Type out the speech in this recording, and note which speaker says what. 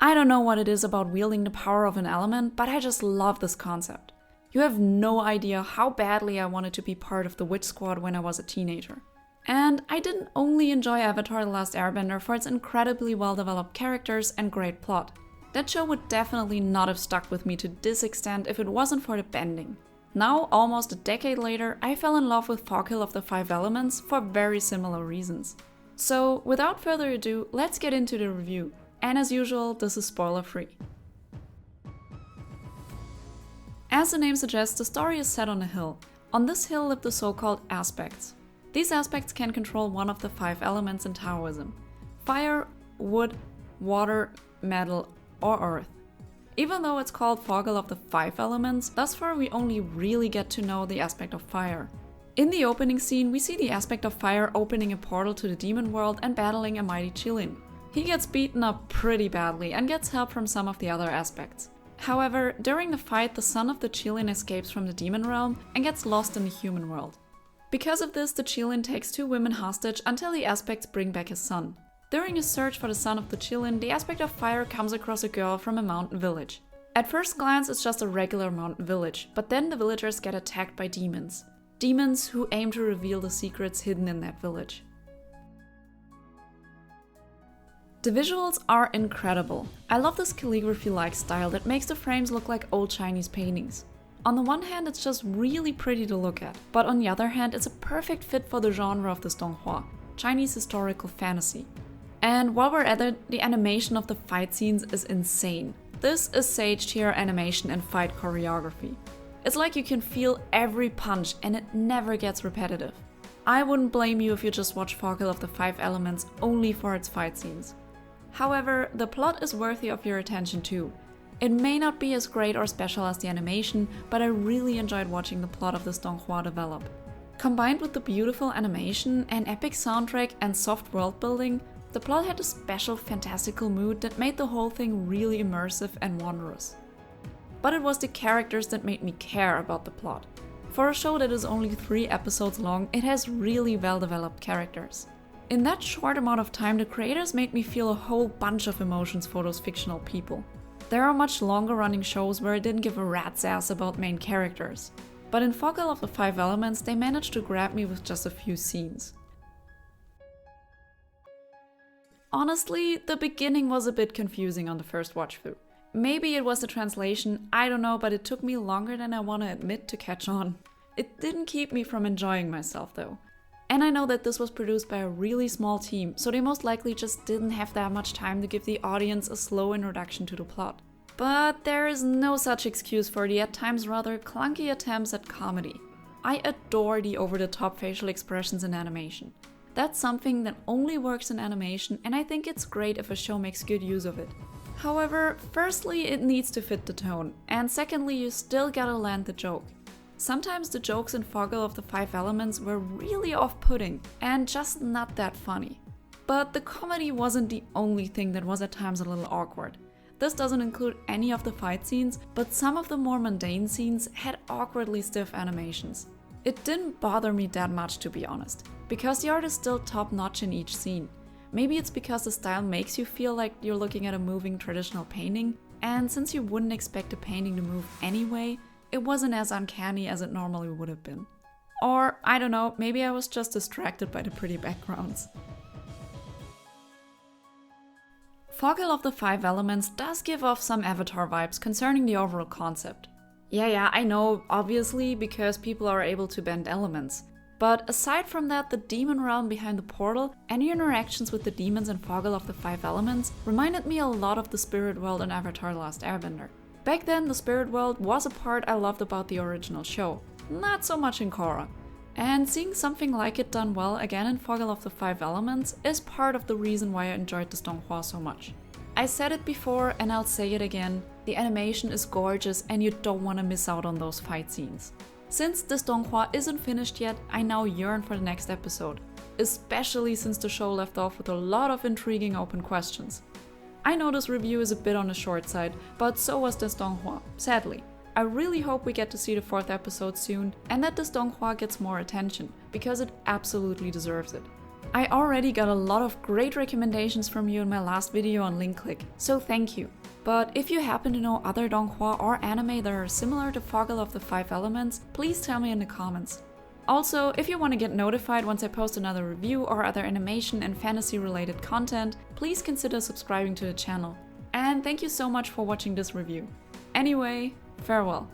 Speaker 1: I don't know what it is about wielding the power of an element, but I just love this concept. You have no idea how badly I wanted to be part of the Witch Squad when I was a teenager. And I didn't only enjoy Avatar: The Last Airbender for its incredibly well-developed characters and great plot. That show would definitely not have stuck with me to this extent if it wasn't for the bending. Now, almost a decade later, I fell in love with Foghill of the Five Elements for very similar reasons. So, without further ado, let's get into the review. And as usual, this is spoiler-free. As the name suggests, the story is set on a hill. On this hill live the so-called aspects. These aspects can control one of the 5 elements in Taoism: fire, wood, water, metal, or earth. Even though it's called Foghill of the 5 Elements, thus far we only really get to know the aspect of fire. In the opening scene, we see the aspect of fire opening a portal to the demon world and battling a mighty Qilin. He gets beaten up pretty badly and gets help from some of the other aspects. However, during the fight, the son of the Qilin escapes from the demon realm and gets lost in the human world. Because of this, the Qilin takes 2 women hostage until the aspects bring back his son. During his search for the son of the Qilin, the aspect of fire comes across a girl from a mountain village. At first glance, it's just a regular mountain village, but then the villagers get attacked by demons. Demons who aim to reveal the secrets hidden in that village. The visuals are incredible. I love this calligraphy-like style that makes the frames look like old Chinese paintings. On the one hand, it's just really pretty to look at, but on the other hand, it's a perfect fit for the genre of this donghua, Chinese historical fantasy. And while we're at it, the animation of the fight scenes is insane. This is sage tier animation and fight choreography. It's like you can feel every punch and it never gets repetitive. I wouldn't blame you if you just watch Foghill of the 5 Elements only for its fight scenes. However, the plot is worthy of your attention too. It may not be as great or special as the animation, but I really enjoyed watching the plot of this donghua develop. Combined with the beautiful animation, an epic soundtrack and soft world building, the plot had a special fantastical mood that made the whole thing really immersive and wondrous. But it was the characters that made me care about the plot. For a show that is only 3 episodes long, it has really well-developed characters. In that short amount of time, the creators made me feel a whole bunch of emotions for those fictional people. There are much longer running shows where it didn't give a rat's ass about main characters. But in Foghill of the 5 Elements, they managed to grab me with just a few scenes. Honestly, the beginning was a bit confusing on the first watch through. Maybe it was the translation, I don't know, but it took me longer than I want to admit to catch on. It didn't keep me from enjoying myself though. And I know that this was produced by a really small team, so they most likely just didn't have that much time to give the audience a slow introduction to the plot. But there is no such excuse for the at times rather clunky attempts at comedy. I adore the over-the-top facial expressions in animation. That's something that only works in animation, and I think it's great if a show makes good use of it. However, firstly, it needs to fit the tone, and secondly, you still gotta land the joke. Sometimes the jokes in Foghill of the 5 Elements were really off-putting and just not that funny. But the comedy wasn't the only thing that was at times a little awkward. This doesn't include any of the fight scenes, but some of the more mundane scenes had awkwardly stiff animations. It didn't bother me that much, to be honest, because the art is still top-notch in each scene. Maybe it's because the style makes you feel like you're looking at a moving traditional painting, and since you wouldn't expect a painting to move anyway, it wasn't as uncanny as it normally would have been. Or, I don't know, maybe I was just distracted by the pretty backgrounds. Foghill of the 5 Elements does give off some Avatar vibes concerning the overall concept. Yeah, I know, obviously, because people are able to bend elements. But aside from that, the demon realm behind the portal and the interactions with the demons in Foghill of the 5 Elements reminded me a lot of the spirit world in Avatar: The Last Airbender. Back then, the spirit world was a part I loved about the original show, not so much in Korra. And seeing something like it done well again in Foghill of the 5 Elements is part of the reason why I enjoyed this donghua so much. I said it before and I'll say it again, the animation is gorgeous and you don't want to miss out on those fight scenes. Since this donghua isn't finished yet, I now yearn for the next episode, especially since the show left off with a lot of intriguing open questions. I know this review is a bit on the short side, but so was this donghua, sadly. I really hope we get to see the 4th episode soon and that this donghua gets more attention, because it absolutely deserves it. I already got a lot of great recommendations from you in my last video on link click, so thank you. But if you happen to know other donghua or anime that are similar to Foghill of the Five Elements, please tell me in the comments. Also, if you want to get notified once I post another review or other animation and fantasy related content, please consider subscribing to the channel. And thank you so much for watching this review. Anyway, farewell.